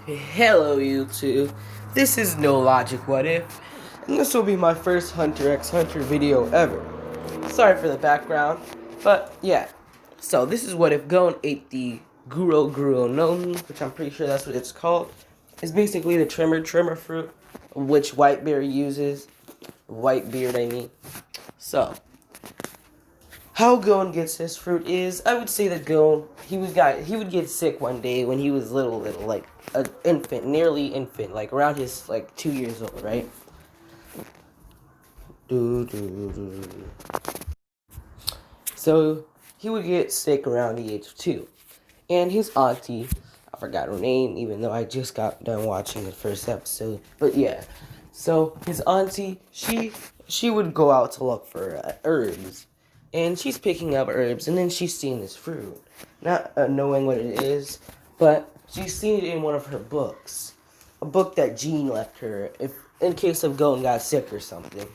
Hello YouTube, this is No Logic What If, and this will be my first Hunter x Hunter video ever. Sorry for the background, but yeah. So this is what if Gon ate the Guro no Mi, which I'm pretty sure that's what it's called. It's basically the Tremor Tremor fruit, which Whitebeard uses. Whitebeard, I mean. So, how Gon gets this fruit is, I would say that Gon, he would get sick one day when he was little, like an infant, nearly infant, like around his like 2 years old, right? So he would get sick around the age of 2, and his auntie, I forgot her name, even though I just got done watching the first episode, but yeah. So his auntie, she would go out to look for herbs. And she's picking up herbs, and then she's seeing this fruit. Not knowing what it is, but she's seen it in one of her books. A book that Jean left her, if in case of Gon got sick or something.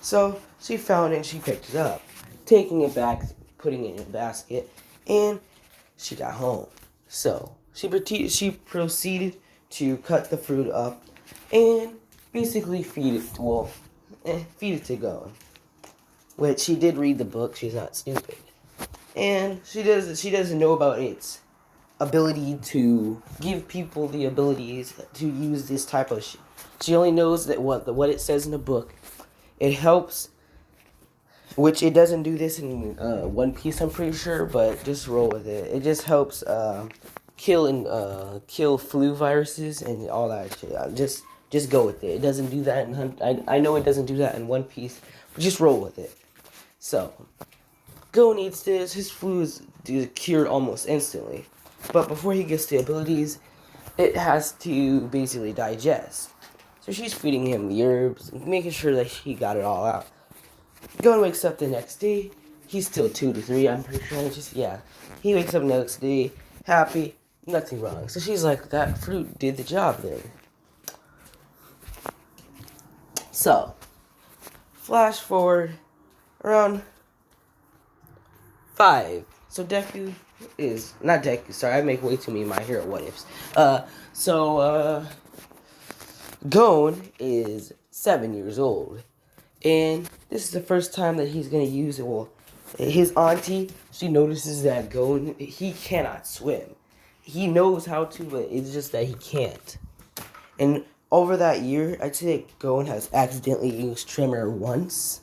So, she found it and she picked it up. Taking it back, putting it in a basket, and she got home. So, she proceeded to cut the fruit up, and basically feed it to Gon. Which she did read the book, she's not stupid. And she doesn't know about its ability to give people the abilities to use this type of shit. She only knows that what it says in the book. It helps, which it doesn't do this in One Piece, I'm pretty sure, but just roll with it. It just helps kill flu viruses and all that shit. Just go with it. It doesn't do that I know it doesn't do that in One Piece, but just roll with it. So, Gon eats this, his flu is cured almost instantly. But before he gets the abilities, it has to basically digest. So she's feeding him the herbs, making sure that he got it all out. Gon wakes up the next day, he's still 2 to 3, I'm pretty sure, He wakes up the next day, happy, nothing wrong. So she's like, that fruit did the job then. So, flash forward around 5. So Deku is not Deku. Sorry, I make way too many My Hero What Ifs. Gon is 7 years old, and this is the first time that he's gonna use it. Well, his auntie, she notices that Gon, he cannot swim. He knows how to, but it's just that he can't. And over that year, I'd say Gon has accidentally used Tremor once.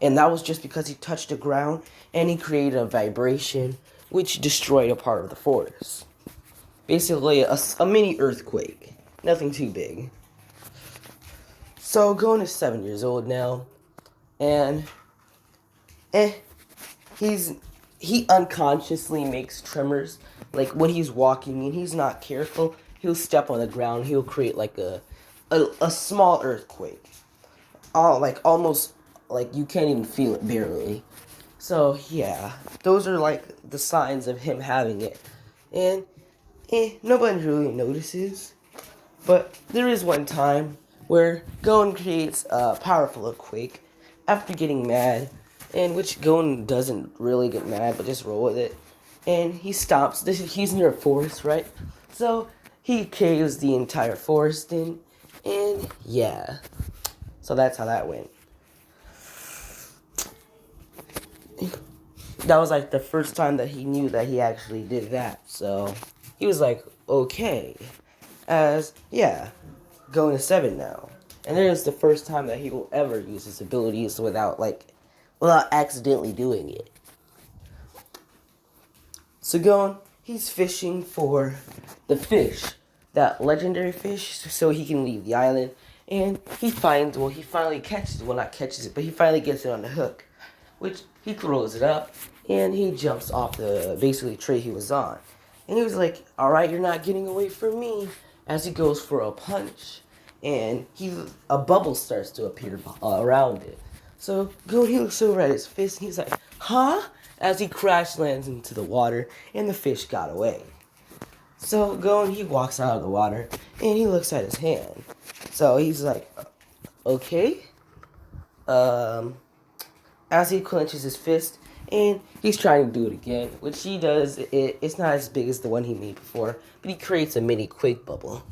And that was just because he touched the ground and he created a vibration which destroyed a part of the forest. Basically, a mini earthquake. Nothing too big. So, Gon is 7 years old now. And, he unconsciously makes tremors. Like, when he's walking and he's not careful, he'll step on the ground. He'll create, like, a small earthquake. Almost like you can't even feel it barely. So yeah, those are like the signs of him having it. And nobody really notices. But there is one time where Gon creates a powerful earthquake after getting mad, in which Gon doesn't really get mad, but just roll with it. And he stops. He's near a forest, right? So he caves the entire forest in, and yeah. So that's how that went. That was like the first time that he knew that he actually did that. So he was like, okay. Going to 7 now. And it is the first time that he will ever use his abilities without accidentally doing it. So Gon, he's fishing for the fish, that legendary fish, so he can leave the island. And he finally catches it. Well, not catches it, but he finally gets it on the hook, which he throws it up, and he jumps off the basically tree he was on. And he was like, alright, you're not getting away from me, as he goes for a punch. And a bubble starts to appear around it. So Gon, he looks over at his fist, and he's like, huh? As he crash lands into the water, and the fish got away. So Gon, he walks out of the water, and he looks at his hand. So he's like, okay. As he clenches his fist, and he's trying to do it again, which he does. It's not as big as the one he made before, but he creates a mini quake bubble.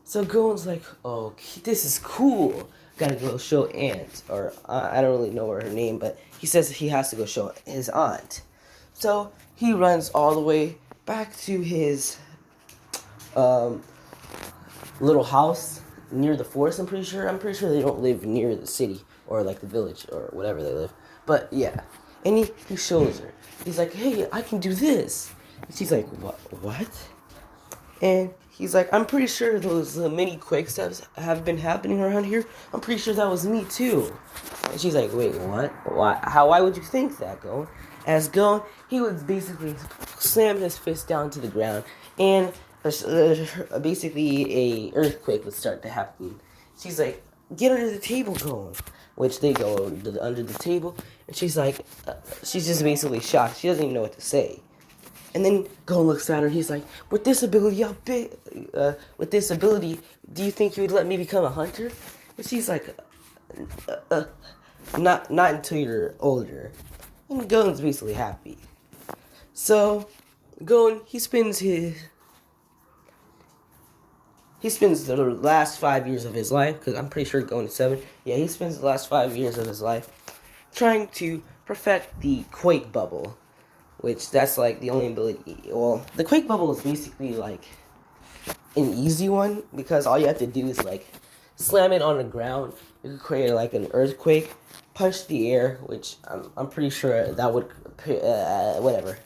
So Gohan's like, oh, this is cool. Gotta go show Aunt, or I don't really know her name, but he says he has to go show his aunt. So he runs all the way back to his um, little house near the forest. I'm pretty sure. I'm pretty sure they don't live near the city or like the village or whatever they live. But yeah, and he shows her. He's like, hey, I can do this. And she's like, what? And he's like, I'm pretty sure those mini quake steps have been happening around here. I'm pretty sure that was me too. And she's like, wait, what? Why? Why would you think that, Gon? As Gon, he would basically slam his fist down to the ground, and basically a earthquake would start to happen. She's like, get under the table, Gon. Which they go under the table, and she's like, she's just basically shocked. She doesn't even know what to say. And then Gon looks at her. He's like, "With this ability, do you think you would let me become a hunter?" And she's like, "Not until you're older." And Gon's basically happy. So, Gon he spends the last 5 years of his life, because I'm pretty sure Gon is 7. Yeah, he spends the last 5 years of his life trying to perfect the Quake Bubble. Which, that's, like, the only ability. Well, the Quake Bubble is basically, like, an easy one. Because all you have to do is, like, slam it on the ground. You can create, like, an earthquake. Punch the air, which I'm pretty sure that would... whatever.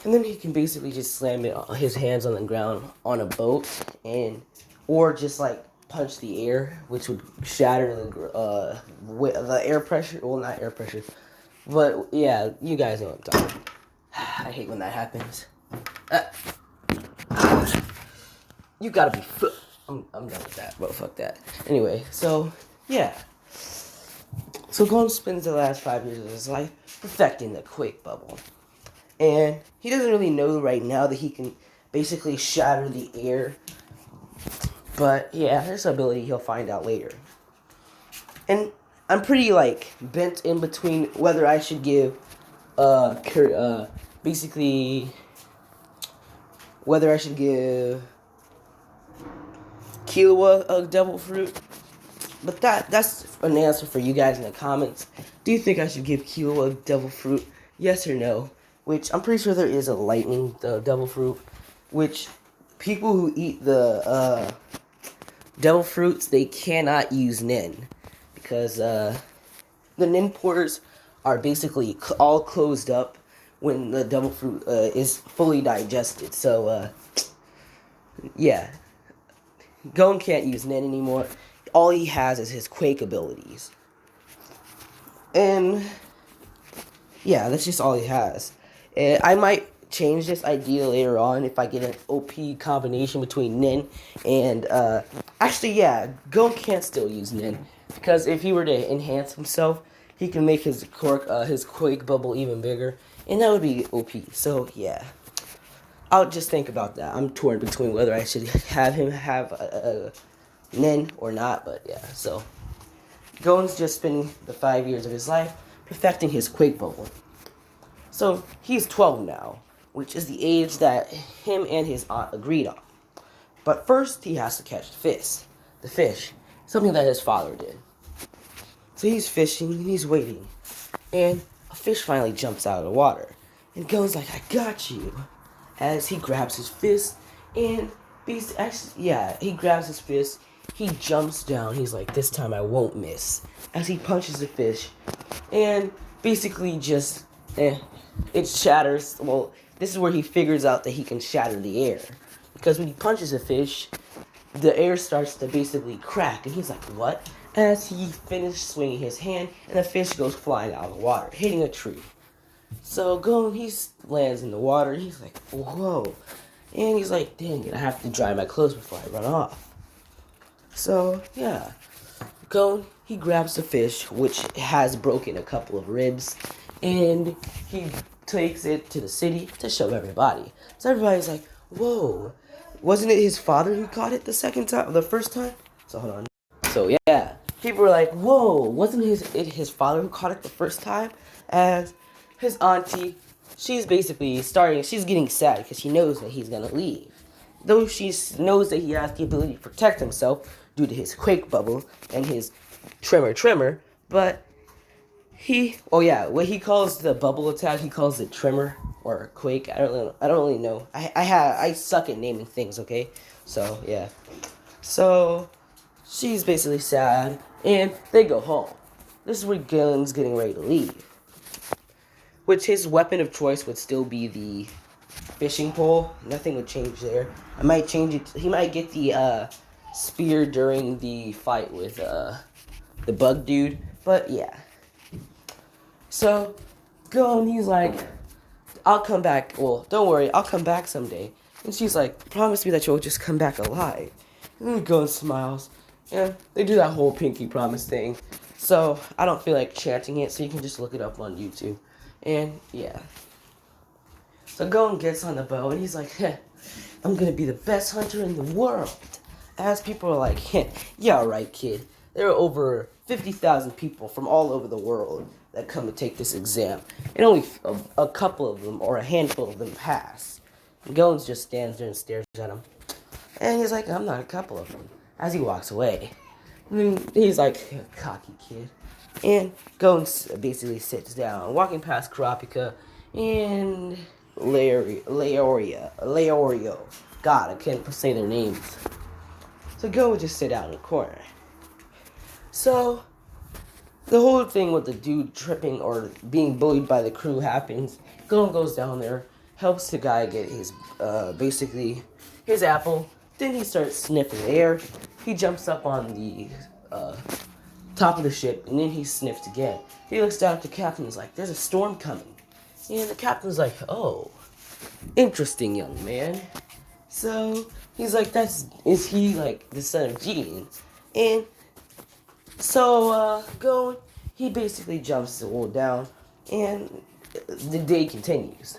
And then he can basically just slam his hands on the ground on a boat. Or just, like, punch the air. Which would shatter the air pressure. Well, not air pressure. But, yeah, you guys know what I'm talking about. I hate when that happens. You gotta be... I'm done with that, but fuck that. Anyway, so, yeah. So, Gon spends the last 5 years of his life perfecting the Quake Bubble. And he doesn't really know right now that he can basically shatter the air. But, yeah, this ability he'll find out later. And I'm pretty, like, bent in between whether I should give, basically, whether I should give Killua a devil fruit. But that's an answer for you guys in the comments. Do you think I should give Killua a devil fruit? Yes or no? Which, I'm pretty sure there is a lightning devil fruit. Which, people who eat the, devil fruits, they cannot use Nen. Because the Nen porters are basically all closed up when the devil fruit is fully digested. So, yeah. Gon can't use Nen anymore. All he has is his Quake abilities. And, yeah, that's just all he has. I might change this idea later on if I get an OP combination between Nen and, actually, yeah, Gon can't still use Nen. Because if he were to enhance himself, he can make his Quake Bubble even bigger. And that would be OP. So, yeah. I'll just think about that. I'm torn between whether I should have him have a Nen or not. But, yeah. So, Gon's just spending the 5 years of his life perfecting his Quake Bubble. So, he's 12 now, which is the age that him and his aunt agreed on. But first, he has to catch the fish. Something that his father did. So he's fishing and he's waiting. And a fish finally jumps out of the water. And Gon's like, I got you. As he grabs his fist and he grabs his fist. He jumps down. He's like, this time I won't miss. As he punches the fish. And basically just, it shatters. Well, this is where he figures out that he can shatter the air. Because when he punches a fish, the air starts to basically crack. And he's like, what? As he finished swinging his hand, and the fish goes flying out of the water, hitting a tree. So Gon, he lands in the water, and he's like, whoa. And he's like, dang it, I have to dry my clothes before I run off. So, yeah. Gon, he grabs the fish, which has broken a couple of ribs, and he takes it to the city to show everybody. So everybody's like, whoa. Wasn't it his father who caught it the first time? So, hold on. So, yeah. People were like, whoa, wasn't it his father who caught it the first time? As his auntie, she's basically she's getting sad because she knows that he's going to leave. though she knows that he has the ability to protect himself due to his quake bubble and his tremor tremor, but what he calls the bubble attack, he calls it tremor or quake. I don't really know. I suck at naming things. Okay, so yeah, so she's basically sad, and they go home. This is where Galen's getting ready to leave, which his weapon of choice would still be the fishing pole. Nothing would change there. I might change it. He might get the spear during the fight with the bug dude, but yeah. So, Gon, he's like, I'll come back. Well, don't worry, I'll come back someday. And she's like, promise me that you'll just come back alive. And then Gon smiles. And they do that whole pinky promise thing. So, I don't feel like chanting it, so you can just look it up on YouTube. And, yeah. So, Gon gets on the bow, and he's like, I'm gonna be the best hunter in the world. As people are like, yeah, right, kid. There are over 50,000 people from all over the world that come to take this exam, and only a couple of them, or a handful of them, pass. And Goins just stands there and stares at him. And he's like, I'm not a couple of them, as he walks away. And he's like, cocky kid. And Goins basically sits down, walking past Kurapika and Leorio. God, I can't say their names. So Gon would just sit down in the corner. So, the whole thing with the dude tripping or being bullied by the crew happens. Gon goes down there, helps the guy get his, basically, his apple. Then he starts sniffing the air. He jumps up on the, top of the ship, and then he sniffs again. He looks down at the captain and is like, there's a storm coming. And the captain's like, oh, interesting, young man. So, he's like, is he, like, the son of Jean? And so, Gon, he basically jumps the wall down, and the day continues.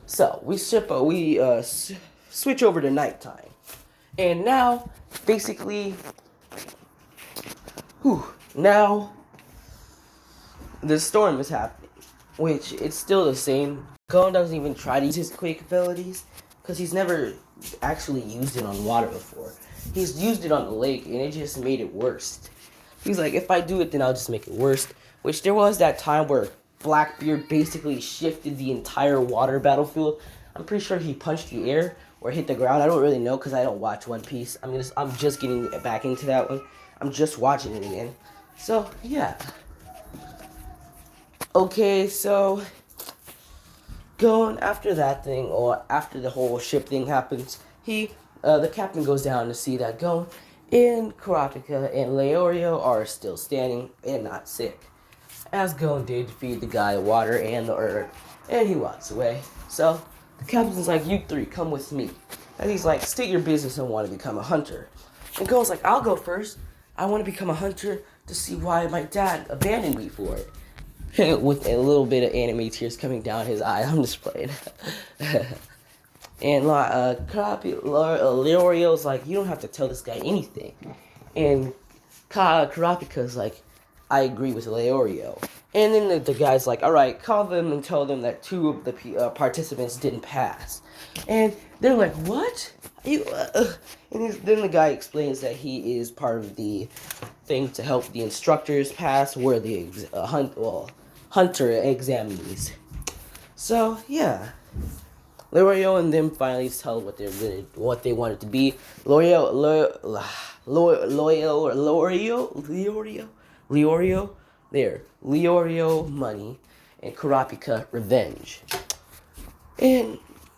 So, we switch over to nighttime. And now, basically, now, the storm is happening, which it's still the same. Gon doesn't even try to use his quake abilities, because he's never actually used it on water before. He's used it on the lake, and it just made it worse. He's like, if I do it, then I'll just make it worse. Which there was that time where Blackbeard basically shifted the entire water battlefield. I'm pretty sure he punched the air or hit the ground. I don't really know because I don't watch One Piece. I'm just getting back into that one. I'm just watching it again. So, yeah. Okay, so going after that thing, or after the whole ship thing happens, the captain goes down to see that Gon and Kurapika and Leorio are still standing and not sick. As Gon did feed the guy water and the earth, and he walks away. So the captain's like, you three, come with me. And he's like, state your business and want to become a hunter. And Gon's like, I'll go first. I want to become a hunter to see why my dad abandoned me for it. With a little bit of anime tears coming down his eye. I'm just playing. And Leorio's like, you don't have to tell this guy anything. And Kurapika's like, I agree with Leorio. And then the guy's like, alright, call them and tell them that 2 of the participants didn't pass. And they're like, what? And then the guy explains that he is part of the thing to help the instructors pass, where the hunter examinees. So, yeah. Leorio and them finally tell what they want it to be. Leorio, money, and Kurapika, revenge. And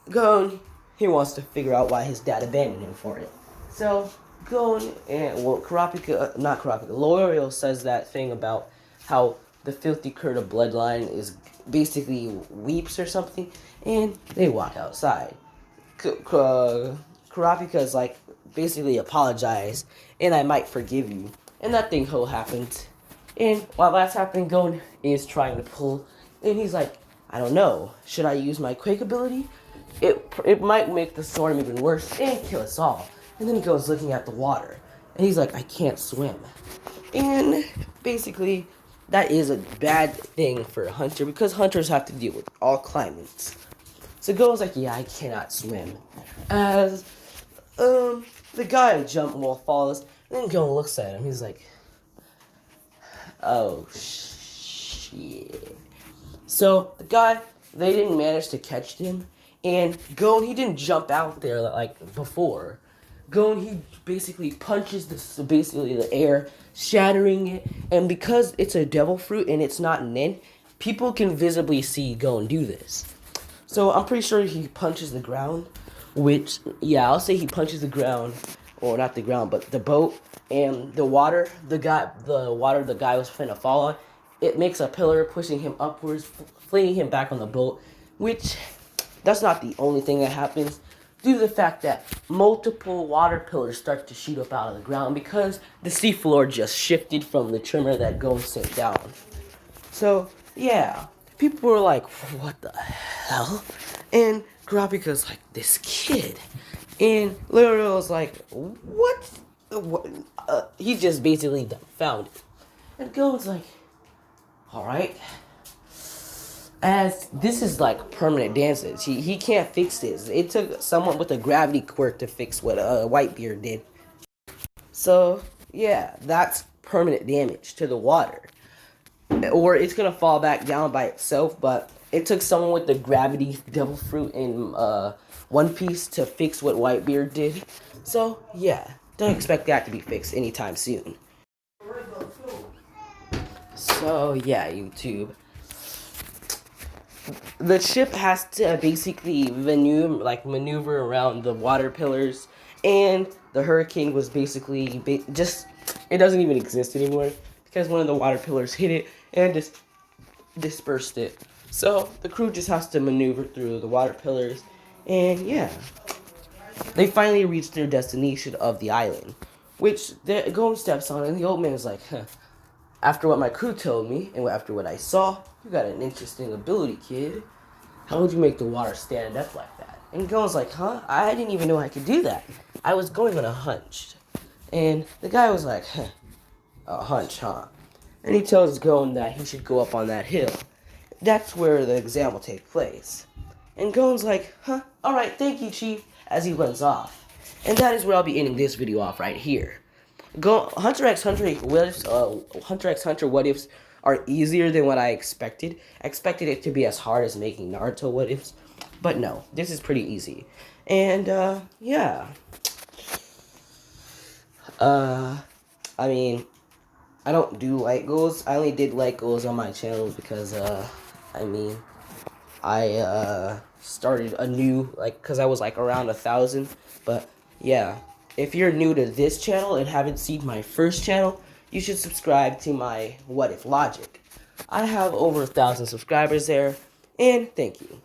Gon, he wants to figure out why his dad abandoned him for it. So Gon and Leorio says that thing about how the filthy Kurta bloodline is basically weeps or something, and they walk outside. Kurapika is like, basically apologize, and I might forgive you. And that thing happens. And while that's happening, Gon is trying to pull, and he's like, I don't know, should I use my quake ability? It might make the storm even worse and kill us all. And then he goes looking at the water, and he's like, I can't swim. And basically, that is a bad thing for a hunter, because hunters have to deal with all climates. So Gon's like, yeah, I cannot swim. As the guy jump wall falls, and then Gon looks at him. He's like, oh, shit. So, the guy, they didn't manage to catch him, and Gon, he didn't jump out there like before. Gon, he basically punches the air, shattering it, and because it's a devil fruit and it's not Nin, people can visibly see Gon do this. So I'm pretty sure he punches the ground, which, yeah, I'll say he punches the ground, or not the ground, but the boat, and the water the guy was finna fall on, it makes a pillar, pushing him upwards, flinging him back on the boat, which, that's not the only thing that happens, due to the fact that multiple water pillars start to shoot up out of the ground because the seafloor just shifted from the tremor that Gon sent down. So, yeah, people were like, what the hell? And Kurapika's like, this kid. And literally was like, what? He just basically dumbfounded. And Gon's like, alright. As this is like permanent damage, he can't fix this. It took someone with a gravity quirk to fix what Whitebeard did. So, yeah, that's permanent damage to the water. Or it's gonna fall back down by itself, but it took someone with the gravity devil fruit in One Piece to fix what Whitebeard did. So, yeah, don't expect that to be fixed anytime soon. So, yeah, YouTube. The ship has to basically maneuver around the water pillars, and the hurricane was basically it doesn't even exist anymore because one of the water pillars hit it and just dispersed it. So the crew just has to maneuver through the water pillars, and yeah, they finally reached their destination of the island, which Gon steps on, and the old man is like, huh. After what my crew told me, and after what I saw, you got an interesting ability, kid. How would you make the water stand up like that? And Gon's like, huh? I didn't even know I could do that. I was going on a hunch. And the guy was like, huh, a hunch, huh? And he tells Gon that he should go up on that hill. That's where the exam will take place. And Gon's like, huh? Alright, thank you, Chief, as he runs off. And that is where I'll be ending this video off right here. Hunter x Hunter what ifs are easier than what I expected. I expected it to be as hard as making Naruto what ifs, but no, this is pretty easy. And yeah, I mean, I don't do light goals. I only did light goals on my channel because I started a new, because I was around 1,000, but yeah. If you're new to this channel and haven't seen my first channel, you should subscribe to my What If Logic. I have over 1,000 subscribers there, and thank you.